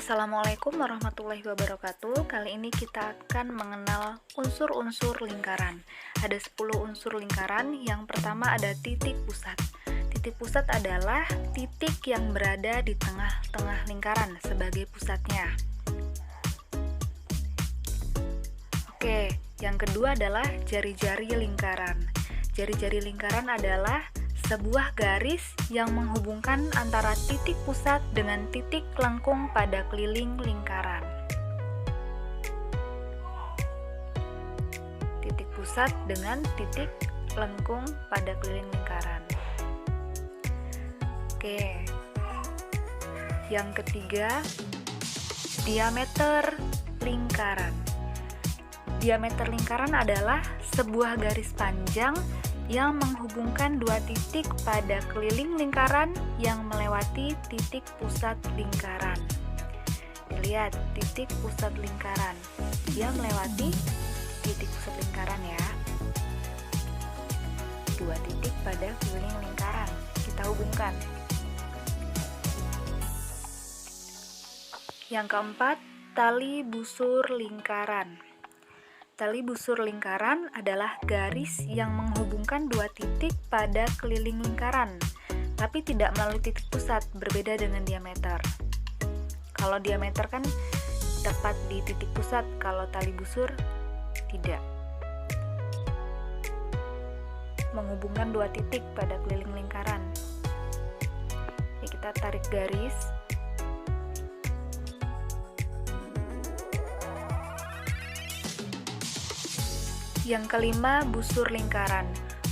Assalamualaikum warahmatullahi wabarakatuh. Kali ini kita akan mengenal unsur-unsur lingkaran. Ada 10 unsur lingkaran. Yang pertama ada titik pusat. Titik pusat adalah titik yang berada di tengah-tengah lingkaran sebagai pusatnya. Oke, yang kedua adalah jari-jari lingkaran. Jari-jari lingkaran adalah sebuah garis yang menghubungkan antara titik pusat dengan titik lengkung pada keliling lingkaran. Titik pusat dengan titik lengkung pada keliling lingkaran. Oke. Yang ketiga, diameter lingkaran. Diameter lingkaran adalah sebuah garis panjang yang menghubungkan dua titik pada keliling lingkaran yang melewati titik pusat lingkaran. Dilihat titik pusat lingkaran, dia melewati titik pusat lingkaran ya. Dua titik pada keliling lingkaran kita hubungkan. Yang keempat, tali busur lingkaran. Tali busur lingkaran adalah garis yang menghubungkan dua titik pada keliling lingkaran, tapi tidak melalui titik pusat, berbeda dengan diameter. Kalau diameter kan tepat di titik pusat, kalau tali busur tidak. Menghubungkan dua titik pada keliling lingkaran. Jadi kita tarik garis. Yang kelima, busur lingkaran.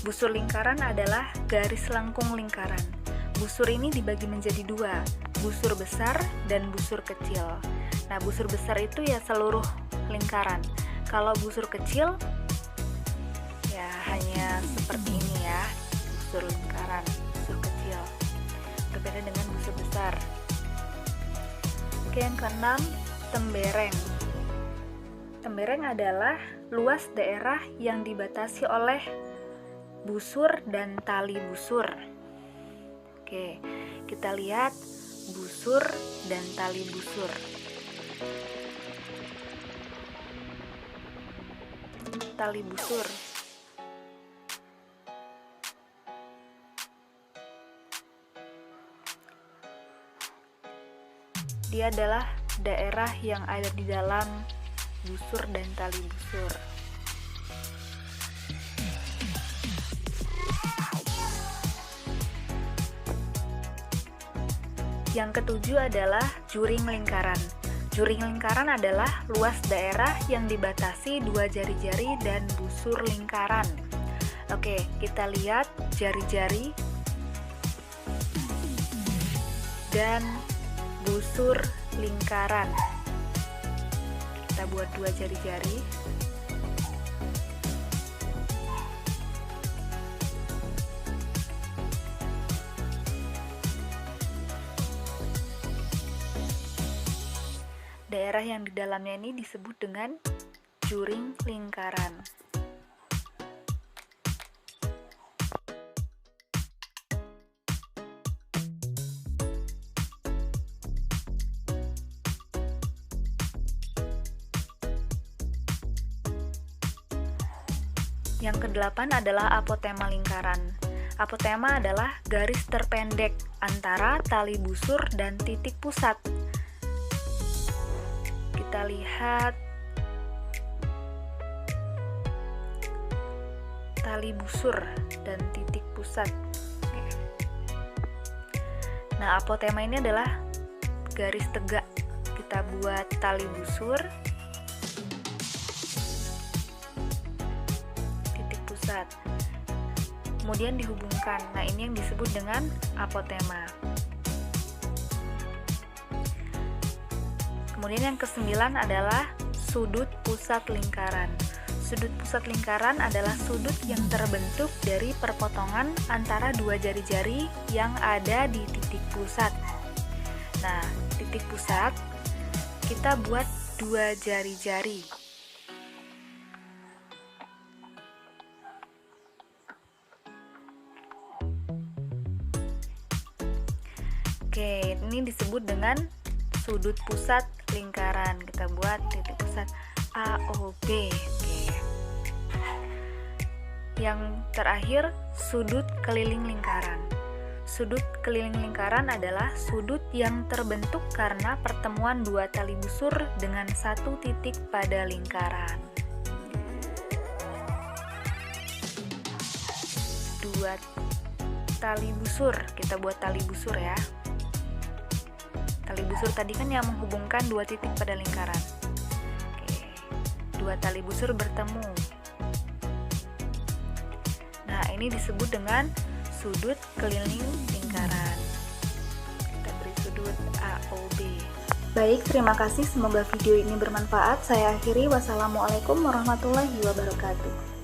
Busur lingkaran adalah garis lengkung lingkaran. Busur ini dibagi menjadi dua, busur besar dan busur kecil. Nah, busur besar itu ya seluruh lingkaran. Kalau busur kecil, ya hanya seperti ini ya, busur lingkaran, busur kecil. Berbeda dengan busur besar. Oke, yang keenam, tembereng. Tembereng adalah luas daerah yang dibatasi oleh busur dan tali busur. Oke, kita lihat busur dan tali busur. Tali busur. Dia adalah daerah yang ada di dalam busur dan tali busur. Yang ketujuh adalah juring lingkaran. Juring lingkaran adalah luas daerah yang dibatasi dua jari-jari dan busur lingkaran. Oke, kita lihat jari-jari dan busur lingkaran. Kita buat dua jari-jari. Daerah yang di dalamnya ini disebut dengan juring lingkaran. Yang kedelapan adalah apotema lingkaran. Apotema adalah garis terpendek antara tali busur dan titik pusat. Kita lihat tali busur dan titik pusat. Nah, apotema ini adalah garis tegak. Kita buat tali busur, kemudian dihubungkan. Nah, ini yang disebut dengan apotema. Kemudian yang kesembilan adalah sudut pusat lingkaran. Sudut pusat lingkaran adalah sudut yang terbentuk dari perpotongan antara dua jari-jari yang ada di titik pusat. Nah, titik pusat kita buat dua jari-jari. Oke, ini disebut dengan sudut pusat lingkaran. Kita buat titik pusat A, O, B. Oke. Yang terakhir, sudut keliling lingkaran. Sudut keliling lingkaran adalah sudut yang terbentuk karena pertemuan dua tali busur dengan satu titik pada lingkaran. Dua tali busur, kita buat tali busur ya. Tali busur tadi kan yang menghubungkan dua titik pada lingkaran. Oke. Dua tali busur bertemu. Nah, ini disebut dengan sudut keliling lingkaran. Kita beri sudut AOB. Baik, terima kasih. Semoga video ini bermanfaat. Saya akhiri. Wassalamualaikum warahmatullahi wabarakatuh.